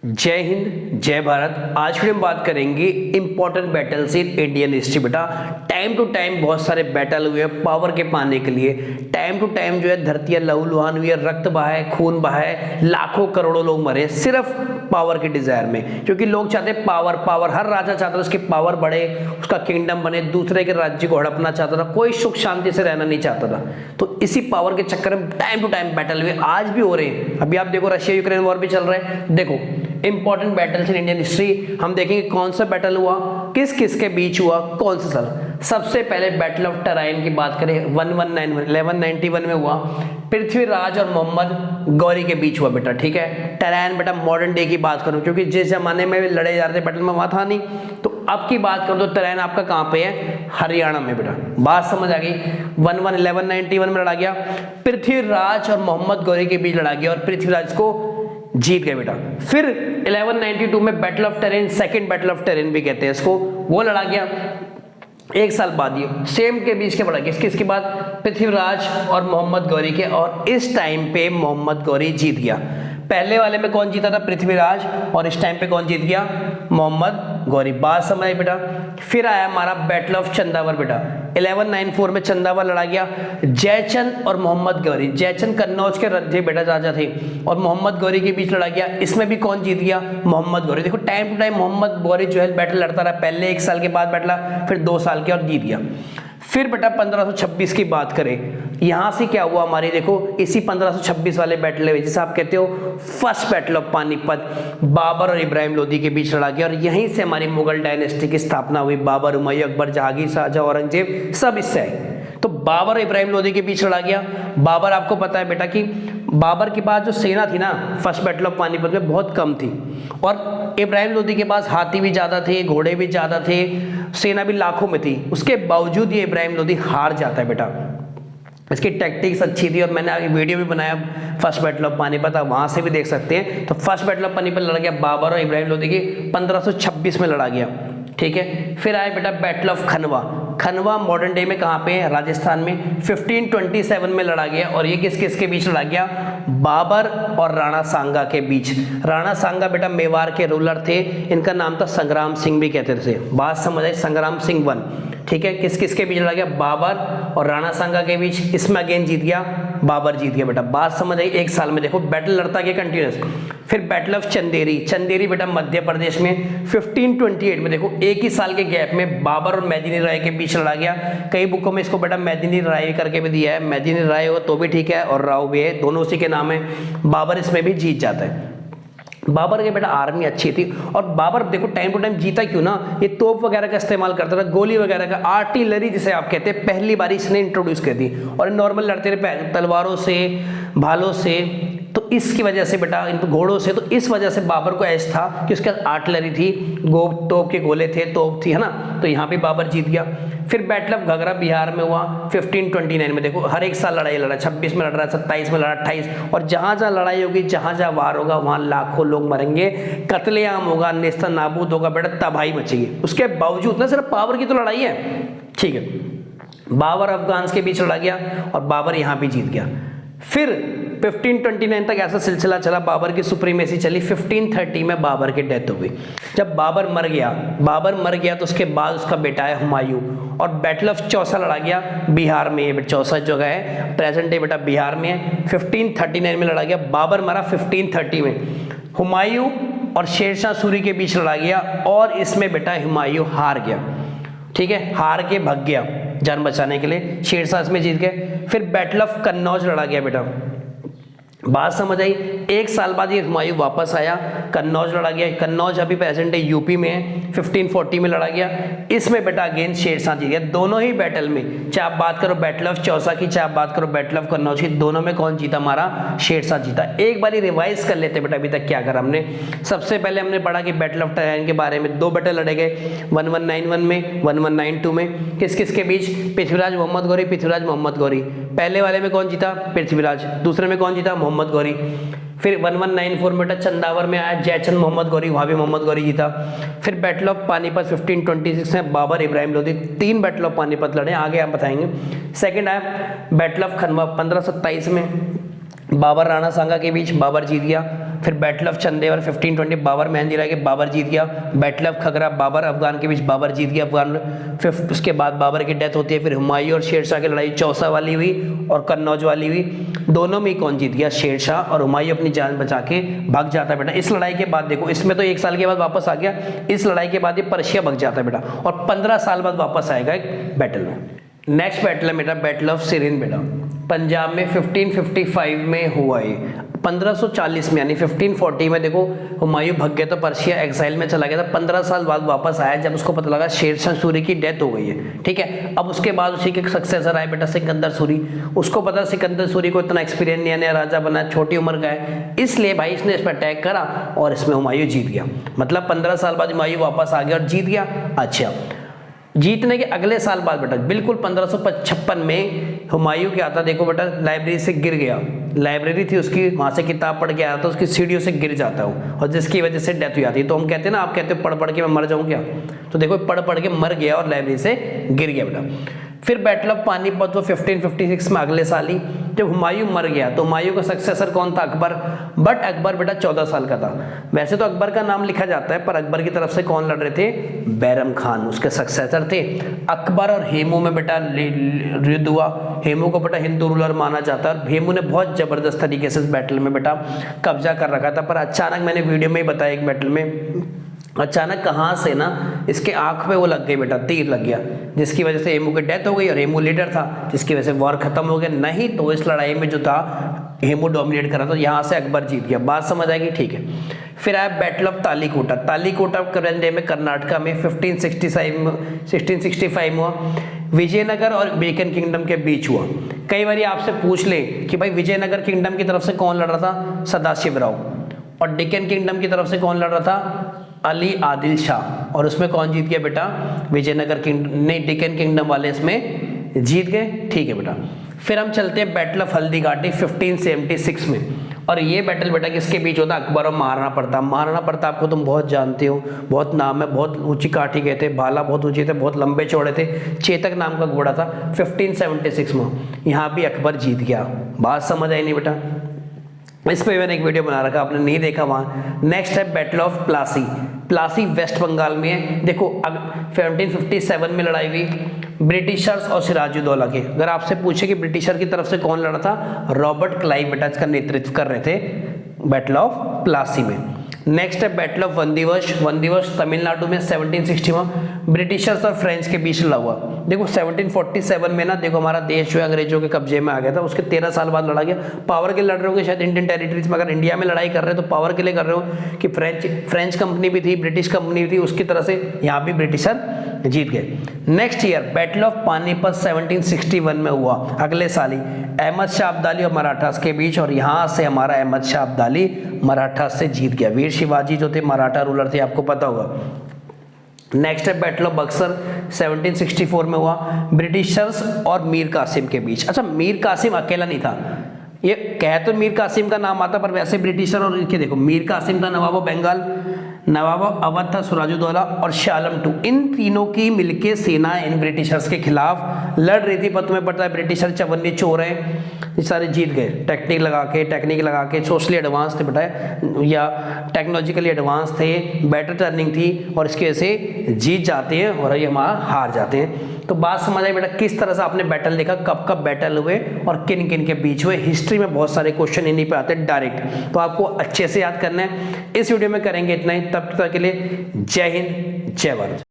जय हिंद जय भारत। आज फिर हम बात करेंगे important battles in Indian history. बेटा टाइम टू टाइम बहुत सारे बैटल हुए हैं पावर के पाने के लिए। टाइम टू टाइम जो है धरतियां लहूलुहान हुई है, रक्त बहा है, खून बहा है, लाखों करोड़ों लोग मरे सिर्फ पावर के डिजायर में, क्योंकि लोग चाहते हैं पावर पावर। हर राजा चाहता था उसकी पावर बढ़े, उसका किंगडम बने, दूसरे के राज्य को हड़पना चाहता था, कोई सुख शांति से रहना नहीं चाहता था। तो इसी पावर के चक्कर में टाइम टू टाइम बैटल हुए, आज भी हो रहे हैं। अभी आप देखो रशिया यूक्रेन वॉर भी चल रहा है। देखो important battles in Indian history हम देखेंगे कौन सा बैटल हुआ, किस किस के बीच हुआ, कौन सा साल। सबसे पहले बैटल ऑफ टराइन की बात करें 1191 में हुआ, पृथ्वीराज और मोहम्मद गौरी के बीच हुआ बेटा। ठीक है, टराइन बेटा मॉडर्न डे की बात करूं, क्योंकि जिस जमाने में लड़े जा रहे थे बैटल में वहां था नहीं, तो अब की बात करूं तो टराइन आपका कहां पे है, हरियाणा में बेटा। बात समझ आ गई। 1191 में लड़ा गया, पृथ्वीराज और मोहम्मद गौरी के बीच लड़ा गया और पृथ्वीराज को जीत गए बेटा। फिर 1192 में battle of terrain, second battle of terrain भी कहते हैं इसको, वो लड़ा गया। एक साल बाद ये सेम के बीच के पड़ा, किसके बाद, पृथ्वीराज और मोहम्मद गौरी के, और इस टाइम पे मोहम्मद गौरी जीत गया। पहले वाले में कौन जीता था, पृथ्वीराज, और इस टाइम पे कौन जीत गया, मोहम्मद गौरी। बात समझ आई बेटा। फिर आया हमारा बैटल ऑफ चंदावर बेटा, 1194 में चंदावर लड़ा गया। जयचंद और मोहम्मद गौरी, जयचंद कन्नौज के रथे बेटा राजा थे, और मोहम्मद गौरी के बीच लड़ा गया। इसमें भी कौन जीत गया, मोहम्मद गौरी। देखो time to time Mohammad Ghori जो है बैटल लड़ता रहा, पहले 1 साल के बाद बैठला, फिर 2 साल के, और जीत गया। फिर बेटा 1526 की बात करें, यहां से क्या हुआ हमारी, देखो इसी 1526 वाले बैटल में, जिसे आप कहते हो first battle of Panipat, Babar और इब्राहिम लोदी के बीच लड़ा गया, और यहीं से हमारी मुगल डायनेस्टी की स्थापना हुई। बाबर, हुमायूं, अकबर, जहांगीर, शाहजहां, औरंगजेब सब इससे आए। तो बाबर और इब्राहिम लोदी के बीच लड़ा गया। बाबर, आपको पता है बेटा कि बाबर के पास जो सेना थी ना फर्स्ट बैटल ऑफ पानीपत में बहुत कम थी, और इब्राहिम लोदी के पास हाथी भी ज्यादा थे, घोड़े भी ज्यादा थे, सेना भी लाखों में थी। उसके बावजूद ये इब्राहिम लोदी हार जाता है बेटा। इसकी टैक्टिक्स अच्छी थी, और मैंने आगे वीडियो भी बनाया फर्स्ट बैटल ऑफ पानीपत, आप वहां से भी देख सकते हैं। तो फर्स्ट बैटल ऑफ पानीपत लड़ा गया बाबर और इब्राहिम लोदी की, 1526 में लड़ा गया। ठीक है, फिर आए बेटा बैटल ऑफ खनवा। खनवा मॉडर्न डे में कहां पे है, राजस्थान में, 1527 में लड़ा गया, और ये किस किस के बीच लड़ा गया, बाबर और राणा सांगा के बीच। राणा सांगा बेटा मेवाड़ के रूलर थे, इनका नाम था संग्राम सिंह भी कहते थे। बात समझ आई, संग्राम सिंह 1। ठीक है, किस किस के बीच लड़ा गया, बाबर और राणा सांगा के बीच। इसमें अगेन जीत गया बाबर, जीत गया बेटा। बात समझ आई। 1 साल में देखो बैटल लड़ता गया कंटिन्यूस। फिर बैटल ऑफ चंदेरी, चंदेरी बेटा मध्य प्रदेश में, 1528 में देखो एक ही साल के गैप में बाबर और मेदिनी राय के बीच लड़ा गया। कई बुकों में इसको बेटा मेदिनी राय करके भी दिया है, मेदिनी राय हो तो भी ठीक है, और राव भी है, दोनों उसी के नाम है। बाबर इसमें भी जीत जाता है। बाबर के बेटा आर्मी अच्छी थी, और बाबर देखो टाइम टू टाइम जीता क्यों ना, ये तोप वगैरह का इस्तेमाल करता था, गोली वगैरह का, आर्टिलरी जिसे आप कहते हैं, पहली बार इसने इंट्रोड्यूस कर दी, और नॉर्मल लड़ते रहे तलवारों से, भालों से। तो इसकी वजह से बेटा, इन घोड़ों से, तो इस वजह से बाबर को ऐसा था कि उसके आर्टिलरी थी, तोप के गोले थे, तोप थी, है ना, तो यहाँ पे बाबर जीत गया। फिर बैटल ऑफ घघरा बिहार में हुआ 1529 में। देखो हर एक साल लड़ाई लड़ा, 26 में लड़ रहा, 27 में लड़ा, 28, और जहां जहां लड़ाई होगी, जहां जहां वार होगा, वहां लाखों लोग मरेंगे, कत्लेआम होगा, नेस्तन नाबूद होगा बेटा, तबाही मचेगी। उसके बावजूद ना सिर्फ पावर की तो लड़ाई है। ठीक है, बाबर अफगान के बीच लड़ा गया, और बाबर यहाँ भी जीत गया। फिर 1529 तक ऐसा सिलसिला चला, बाबर की सुप्रीमेसी चली। 1530 में बाबर की डेथ हो गई। जब बाबर मर गया तो उसके बाद उसका बेटा है हुमायूं, और बैटल ऑफ चौसा लड़ा गया बिहार में। ये चौसा जगह है प्रेजेंट डे बेटा बिहार में है, 1539 में लड़ा गया। बाबर मरा 1530 में। हुमायूं और शेरशाह सूरी के बीच लड़ा गया, और इसमें बेटा हुमायूं हार गया। ठीक है, हार के भाग गया जान बचाने के लिए, शेरशाह इसमें जीत गए। फिर बैटल ऑफ कन्नौज लड़ा गया बेटा। बात समझ आई। 1 साल बाद ये हुमायूं वापस आया, कन्नौज लड़ा गया। कन्नौज अभी प्रेजेंट है यूपी में है, 1540 में लड़ा गया। इसमें बेटा अगेन शेरशाह जीत गया। दोनों ही बैटल में, चाहे आप बात करो बैटल ऑफ चौसा की, चाहे आप बात करो बैटल ऑफ कन्नौज की, दोनों में कौन जीता, हमारा शेरशाह जीता। एक बार रिवाइज कर लेते बेटा अभी तक क्या करा हमने। सबसे पहले हमने पढ़ा कि बैटल ऑफ टराइन के बारे में, 2 बैटल लड़े गए, 1191 में, 1192 में। किस किस के बीच, पृथ्वीराज मोहम्मद गौरी, पृथ्वीराज मोहम्मद गौरी। पहले वाले में कौन जीता, पृथ्वीराज, दूसरे में कौन जीता, मोहम्मद गौरी। फिर 1194 में बेटा चंदावर में आया जयचंद मोहम्मद गौरी, वहां भी मोहम्मद गौरी जीता। फिर बैटल ऑफ पानीपत 1526 में बाबर इब्राहिम लोदी, 3 बैटल ऑफ पानीपत लड़े, आगे आप बताएंगे। सेकंड आया बैटल ऑफ खनवा 1527 में, बाबर राणा सांगा के बीच, बाबर जीत गया। फिर बैटल ऑफ चंदेवर 1520 बाबर मेहंदी राय के बाबर जीत गया। बैटल ऑफ खगरा बाबर अफगान के बीच बाबर जीत गया अफगान। फिर उसके बाद बाबर की डेथ होती है। फिर हुमायूं और शेरशाह की लड़ाई चौसा वाली हुई और कन्नौज वाली हुई। दोनों में कौन जीत गया? शेरशाह। और हुमायूं अपनी जान बचा के भाग जाता है बेटा। इस लड़ाई के बाद देखो, इसमें तो 1 साल के बाद वापस आ गया, इस लड़ाई के बाद ये पर्शिया भाग जाता है बेटा और 15 साल बाद वापस आएगा एक बैटल में। नेक्स्ट बैटल है बेटा बैटल ऑफ सिरिन बेटा, पंजाब में 1555 में हुआ है। 1540 में यानी 1540 में देखो हुमायूं भाग गया तो पर्शिया एक्साइल में चला गया था। 15 साल बाद वापस आया जब उसको पता लगा शेरशाह सूरी की डेथ हो गई है। ठीक है, अब उसके बाद उसी के सक्सेसर आए बेटा सिकंदर सूरी। उसको पता सिकंदर सूरी को इतना एक्सपीरियंस नहीं है, नया राजा बना, छोटी उम्र का है, इसलिए भाई इसने इस पर अटैक करा और इसमें हुमायूं जीत गया। मतलब 15 साल बाद हुमायूं वापस आ गया और जीत गया। अच्छा, जीतने के अगले साल बाद बेटा बिल्कुल 1556 में हुमायूं क्या था, देखो बेटा लाइब्रेरी से गिर गया, लाइब्रेरी थी उसकी, वहां से किताब पढ़ के आया था, उसकी सीढ़ियों से गिर जाता हूँ और जिसकी वजह से डेथ हो जाती है। तो हम कहते हैं ना, आप कहते हो पढ़ पढ़ के मैं मर जाऊँ क्या, तो देखो पढ़ पढ़ के मर गया और लाइब्रेरी से गिर गया बेटा। फिर बैटल ऑफ पानीपत वो 1556 में अगले साल ही जब हुमायूं मर गया तो हुमायूं का सक्सेसर कौन था? अकबर। बट अकबर बेटा 14 साल का था। वैसे तो अकबर का नाम लिखा जाता है पर अकबर की तरफ से कौन लड़ रहे थे? बैरम खान उसके सक्सेसर थे। अकबर और हेमू में बेटा युद्ध हुआ। हेमू को बेटा हिंदू रूलर माना जाता है और हेमू ने बहुत जबरदस्त तरीके से इस बैटल में बेटा कब्जा कर रखा था। पर अचानक मैंने वीडियो में ही बताया एक बैटल में अचानक कहाँ से ना इसके आंख पे वो लग गई बेटा, तीर लग गया, जिसकी वजह से हेमू की डेथ हो गई और हेमू लीडर था जिसकी वजह से वॉर खत्म हो गया। नहीं तो इस लड़ाई में जो था हेमू डोमिनेट कर रहा था, यहाँ से अकबर जीत गया। बात समझ आएगी? ठीक है। फिर आया battle of Talikota. Talikota current day में कर्नाटका में 1565 में हुआ। विजयनगर और डेक्कन किंगडम के बीच हुआ। कई बार आपसे पूछ ले कि भाई विजयनगर किंगडम की तरफ से कौन लड़ रहा था? सदाशिवराव। और डेक्कन किंगडम की तरफ से कौन लड़ रहा था? अली आदिल शाह। और उसमें कौन जीत गया बेटा? विजयनगर किंगडम, नहीं डेक्कन किंगडम वाले इसमें जीत गए। ठीक है बेटा। फिर हम चलते हैं बैटल ऑफ हल्दीघाटी 1576 में। और ये बैटल बेटा किसके बीच होता? अकबर और महाराणा प्रताप। महाराणा प्रताप को तुम बहुत जानते हो, बहुत नाम है, बहुत ऊंची काठी गए थे, भाला बहुत ऊंचे थे, बहुत लंबे चौड़े थे, चेतक नाम का घोड़ा था। 1576 में यहाँ भी अकबर जीत गया। बात समझ आई नहीं बेटा? इस पे मैंने एक वीडियो बना रखा, आपने नहीं देखा वहाँ। नेक्स्ट है बैटल ऑफ प्लासी। प्लासी वेस्ट बंगाल में है। देखो 1557 में लड़ाई हुई ब्रिटिशर्स और सिराजुद्दौला के। अगर आपसे पूछे कि ब्रिटिशर की तरफ से कौन लड़ा था? रॉबर्ट क्लाइव बेटा इसका नेतृत्व कर रहे थे बैटल ऑफ प्लासी में। नेक्स्ट है बैटल ऑफ वंदिवश। वंदिवश तमिलनाडु में 1761 ब्रिटिशर्स और फ्रेंच के बीच लड़ा हुआ। देखो 1747 में ना देखो हमारा देश जो है अंग्रेजों के कब्जे में आ गया था, उसके 13 साल बाद लड़ा गया। पावर के लड़ रहे होंगे शायद इंडियन टेरिटरीज में, अगर इंडिया में लड़ाई कर रहे हो तो पावर के लिए कर रहे हो कि फ्रेंच कंपनी भी थी, ब्रिटिश कंपनी भी थी, उसकी तरह से यहाँ भी ब्रिटिशर जीत गए। Next year battle of Panipat 1761 में हुआ, अगले साल ही, अहमद शाह अब्दाली और मराठास के बीच। और यहाँ से हमारा अहमद शाह अब्दाली मराठास से जीत गया। वीर शिवाजी जो थे मराठा रूलर थे, आपको पता होगा। नेक्स्ट है बैटल ऑफ बक्सर 1764 में हुआ ब्रिटिशर्स और मीर कासिम के बीच। अच्छा, मीर कासिम अकेला नहीं था, ये कह तो मीर कासिम का नाम आता पर वैसे ब्रिटिशर और इनके देखो मीर कासिम था नवाब बंगाल, नवाब अवध था सिराजुद्दौला और शाह आलम II, इन तीनों की मिलके सेना इन ब्रिटिशर्स के खिलाफ लड़ रही थी। पर तुम्हें पता है ब्रिटिशर चवन्नी चोर हैं, ये सारे जीत गए। टेक्निक लगा के सोशली एडवांस थे बेटा या टेक्नोलॉजिकली एडवांस थे, बेटर टर्निंग थी और इसकी वजह से जीत जाते हैं और ये हमारा हार जाते हैं। तो बात समझ आई बेटा किस तरह से आपने बैटल देखा, कब कब बैटल हुए और किन किन के बीच हुए। हिस्ट्री में बहुत सारे क्वेश्चन इन्हीं पे आते हैं डायरेक्ट, तो आपको अच्छे से याद करना है। इस वीडियो में करेंगे इतना ही, तब तक के लिए जय हिंद जय भारत।